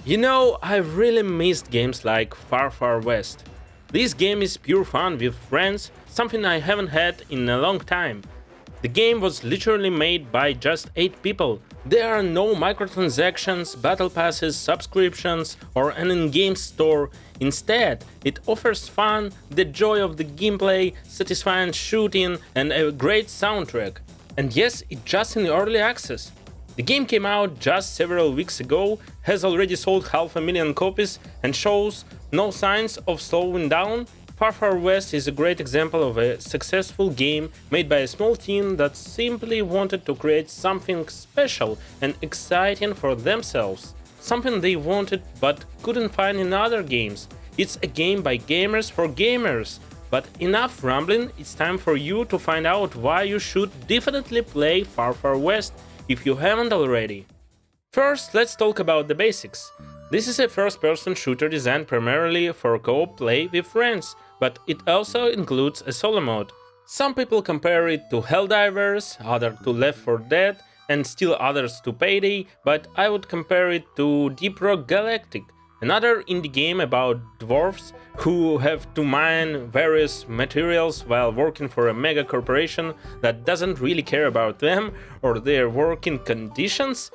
You know, I've really missed games like Far Far West. This game is pure fun with friends, something I haven't had in a long time. The game was literally made by just 8 people. There are no microtransactions, battle passes, subscriptions, or an in-game store. Instead, it offers fun, the joy of the gameplay, satisfying shooting, and a great soundtrack. And yes, it's just in early access. The game came out just several weeks ago, has already sold 500,000 copies, and shows no signs of slowing down. Far Far West is a great example of a successful game made by a small team that simply wanted to create something special and exciting for themselves. Something they wanted but couldn't find in other games. It's a game by gamers for gamers. But enough rambling, it's time for you to find out why you should definitely play Far Far West if you haven't already. First, let's talk about the basics. This is a first-person shooter designed primarily for co-op play with friends, but it also includes a solo mode. Some people compare it to Helldivers, others to Left 4 Dead, and still others to Payday, but I would compare it to Deep Rock Galactic, another indie game about dwarves who have to mine various materials while working for a mega corporation that doesn't really care about them or their working conditions.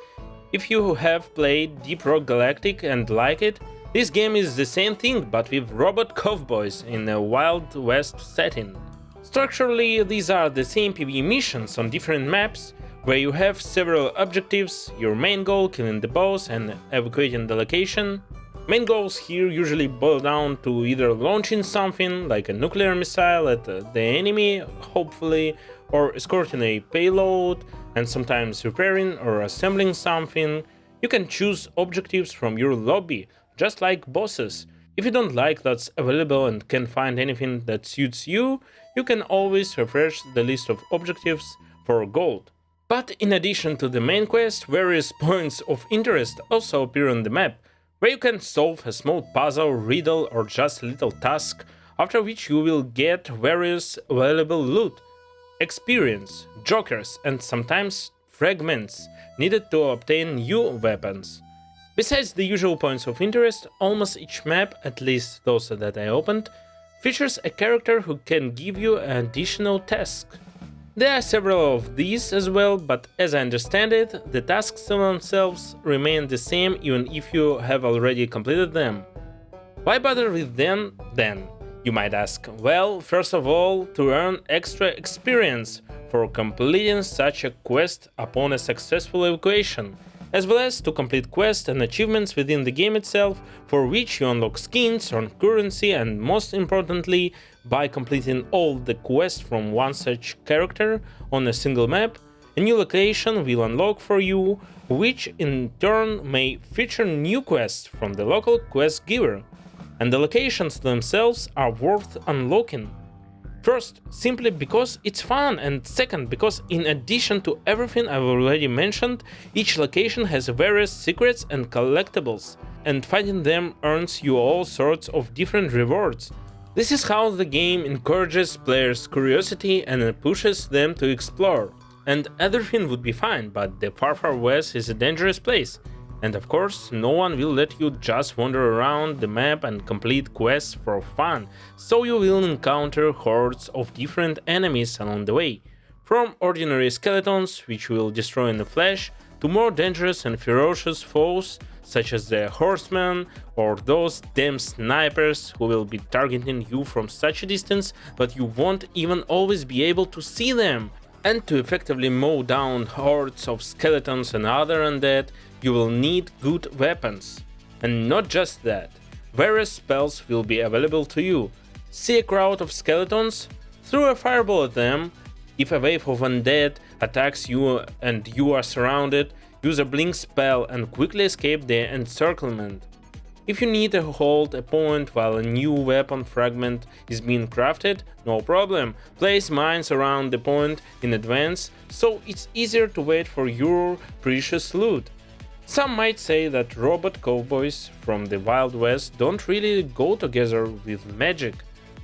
If you have played Deep Rock Galactic and like it, this game is the same thing but with robot cowboys in a Wild West setting. Structurally, these are the same PvE missions on different maps, where you have several objectives, your main goal killing the boss and evacuating the location. Main goals here usually boil down to either launching something, like a nuclear missile at the enemy, hopefully, or escorting a payload, and sometimes repairing or assembling something. You can choose objectives from your lobby, just like bosses. If you don't like that's available and can't find anything that suits you, you can always refresh the list of objectives for gold. But in addition to the main quest, various points of interest also appear on the map, where you can solve a small puzzle, riddle, or just a little task, after which you will get various valuable loot, experience, jokers, and sometimes fragments needed to obtain new weapons. Besides the usual points of interest, almost each map, at least those that I opened, features a character who can give you an additional task. There are several of these as well, but as I understand it, the tasks themselves remain the same even if you have already completed them. Why bother with them then? You might ask. Well, first of all, to earn extra experience for completing such a quest upon a successful evacuation, as well as to complete quests and achievements within the game itself, for which you unlock skins, earn currency, and most importantly, by completing all the quests from one such character on a single map, a new location will unlock for you, which in turn may feature new quests from the local quest giver. And the locations themselves are worth unlocking. First, simply because it's fun, and second, because in addition to everything I've already mentioned, each location has various secrets and collectibles, and finding them earns you all sorts of different rewards. This is how the game encourages players' curiosity and pushes them to explore. And everything would be fine, but the Far Far West is a dangerous place. And of course, no one will let you just wander around the map and complete quests for fun, so you will encounter hordes of different enemies along the way. From ordinary skeletons, which will destroy in a flash, to more dangerous and ferocious foes, such as the horsemen or those damn snipers who will be targeting you from such a distance that you won't even always be able to see them. And to effectively mow down hordes of skeletons and other undead, you will need good weapons. And not just that, various spells will be available to you. See a crowd of skeletons? Throw a fireball at them. If a wave of undead attacks you and you are surrounded, use a blink spell and quickly escape the encirclement. If you need to hold a point while a new weapon fragment is being crafted, no problem. Place mines around the point in advance, so it's easier to wait for your precious loot. Some might say that robot cowboys from the Wild West don't really go together with magic,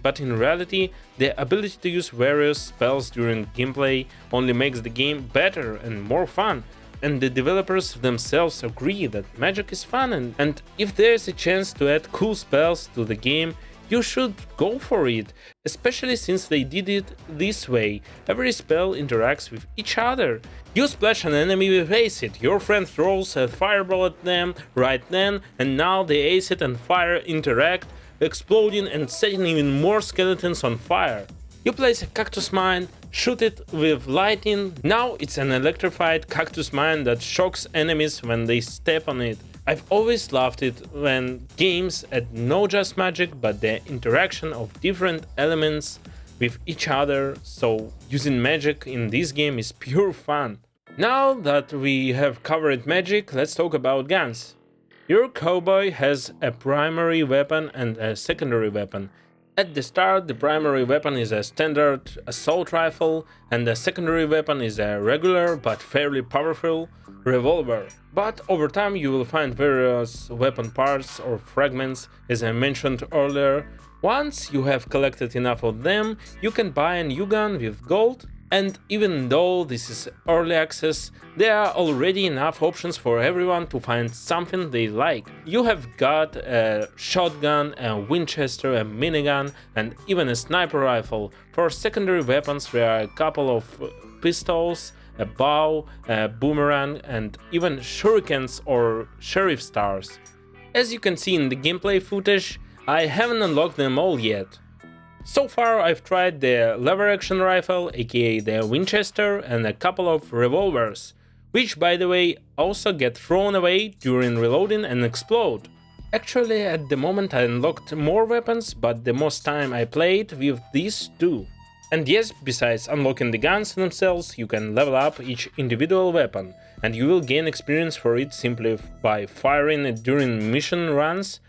but in reality, the ability to use various spells during gameplay only makes the game better and more fun. and the developers themselves agree that magic is fun, and if there's a chance to add cool spells to the game, you should go for it, especially since they did it this way. Every spell interacts with each other. You splash an enemy with Acid, your friend throws a fireball at them right then, and now the Acid and fire interact, exploding and setting even more skeletons on fire. You place a cactus mine, shoot it with lightning, now it's an electrified cactus mine that shocks enemies when they step on it. I've always loved it when games add not just magic but the interaction of different elements with each other, so using magic in this game is pure fun. Now that we have covered magic, let's talk about guns. Your cowboy has a primary weapon and a secondary weapon. At the start, the primary weapon is a standard assault rifle, and the secondary weapon is a regular but fairly powerful revolver. But over time you will find various weapon parts or fragments, as I mentioned earlier. Once you have collected enough of them, you can buy a new gun with gold. And even though this is early access, there are already enough options for everyone to find something they like. You have got a shotgun, a Winchester, a minigun, and even a sniper rifle. For secondary weapons there are a couple of pistols, a bow, a boomerang, and even shurikens or sheriff stars. As you can see in the gameplay footage, I haven't unlocked them all yet. So far I've tried the lever action rifle, aka the Winchester, and a couple of revolvers, which by the way also get thrown away during reloading and explode. Actually at the moment I unlocked more weapons, but the most time I played with these two. And yes, besides unlocking the guns themselves, you can level up each individual weapon, and you will gain experience for it simply by firing it during mission runs,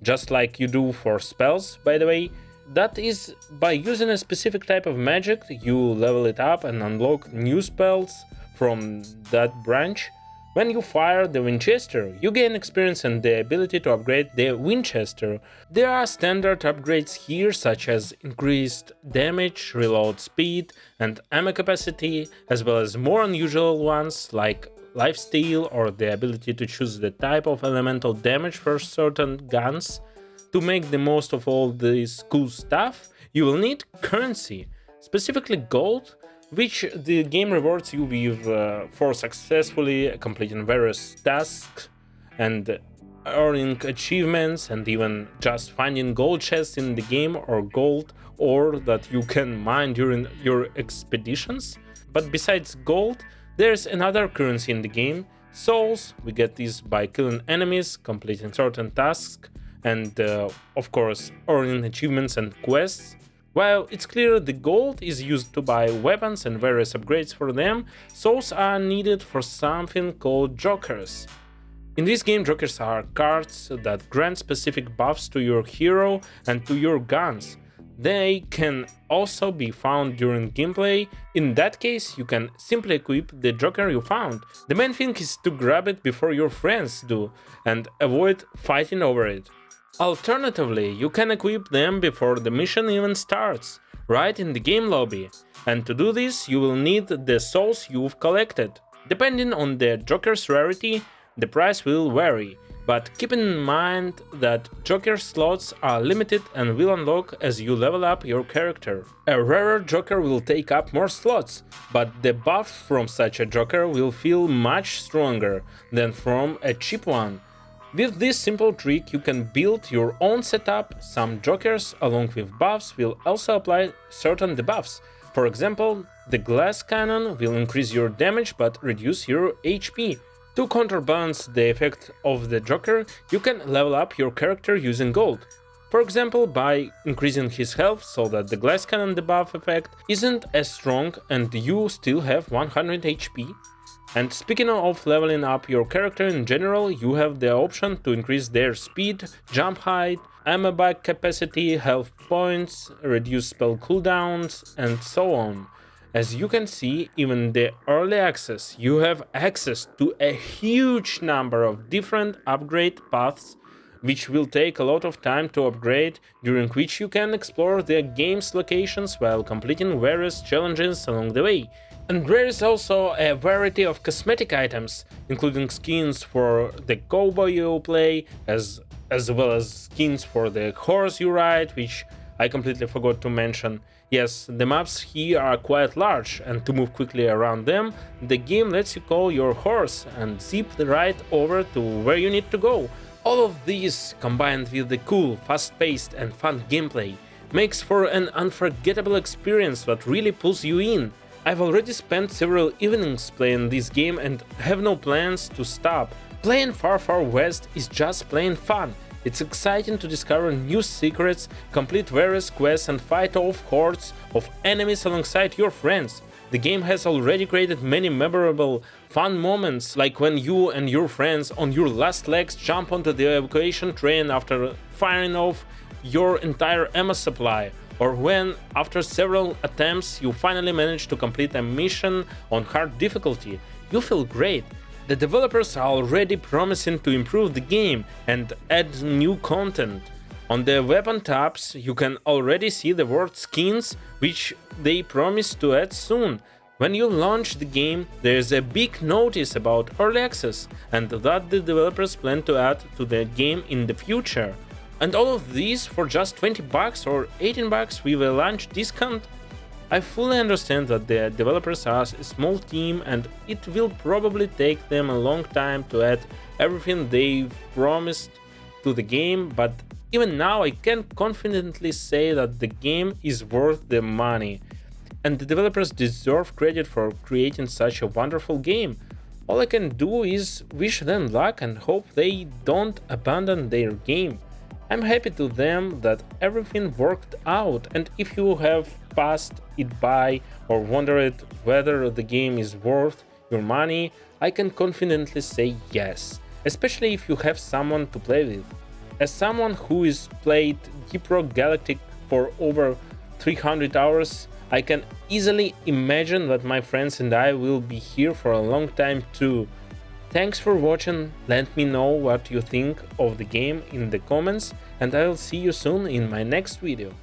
just like you do for spells by the way. That is, by using a specific type of magic, you level it up and unlock new spells from that branch. When you fire the Winchester, you gain experience and the ability to upgrade the Winchester. There are standard upgrades here, such as increased damage, reload speed, and ammo capacity, as well as more unusual ones like lifesteal or the ability to choose the type of elemental damage for certain guns. To make the most of all this cool stuff, you will need currency, specifically gold, which the game rewards you with for successfully completing various tasks and earning achievements, and even just finding gold chests in the game or gold ore that you can mine during your expeditions. But besides gold, there's another currency in the game, souls. We get these by killing enemies, completing certain tasks, and of course earning achievements and quests. While it's clear the gold is used to buy weapons and various upgrades for them, souls are needed for something called jokers. In this game, jokers are cards that grant specific buffs to your hero and to your guns. They can also be found during gameplay. In that case, you can simply equip the joker you found. The main thing is to grab it before your friends do and avoid fighting over it. Alternatively, you can equip them before the mission even starts, right in the game lobby. And to do this, you will need the souls you've collected. Depending on the joker's rarity, the price will vary, but keep in mind that joker slots are limited and will unlock as you level up your character. A rarer joker will take up more slots, but the buff from such a joker will feel much stronger than from a cheap one. With this simple trick you can build your own setup. Some jokers along with buffs will also apply certain debuffs. For example, the glass cannon will increase your damage but reduce your HP. To counterbalance the effect of the joker, you can level up your character using gold. For example, by increasing his health so that the glass cannon debuff effect isn't as strong and you still have 100 HP. And speaking of leveling up your character in general, you have the option to increase their speed, jump height, ammo bag capacity, health points, reduce spell cooldowns, and so on. As you can see, even in the early access, you have access to a huge number of different upgrade paths, which will take a lot of time to upgrade, during which you can explore the game's locations while completing various challenges along the way. And there is also a variety of cosmetic items, including skins for the cowboy you play, as well as skins for the horse you ride, which I completely forgot to mention. Yes, the maps here are quite large, and to move quickly around them, the game lets you call your horse and zip right over to where you need to go. All of these, combined with the cool, fast-paced and fun gameplay, makes for an unforgettable experience that really pulls you in. I've already spent several evenings playing this game and have no plans to stop. Playing Far Far West is just plain fun. It's exciting to discover new secrets, complete various quests and fight off hordes of enemies alongside your friends. The game has already created many memorable, fun moments, like when you and your friends on your last legs jump onto the evacuation train after firing off your entire ammo supply, or when, after several attempts, you finally manage to complete a mission on hard difficulty. You feel great. The developers are already promising to improve the game and add new content. On the weapon tabs, you can already see the word skins, which they promise to add soon. When you launch the game, there is a big notice about early access and that the developers plan to add to the game in the future. And all of these for just $20 or $18 with a launch discount? I fully understand that the developers are a small team and it will probably take them a long time to add everything they've promised to the game, but even now I can confidently say that the game is worth the money. And the developers deserve credit for creating such a wonderful game. All I can do is wish them luck and hope they don't abandon their game. I'm happy to them that everything worked out, and if you have passed it by or wondered whether the game is worth your money, I can confidently say yes, especially if you have someone to play with. As someone who has played Deep Rock Galactic for over 300 hours, I can easily imagine that my friends and I will be here for a long time too. Thanks for watching, let me know what you think of the game in the comments, and I'll see you soon in my next video.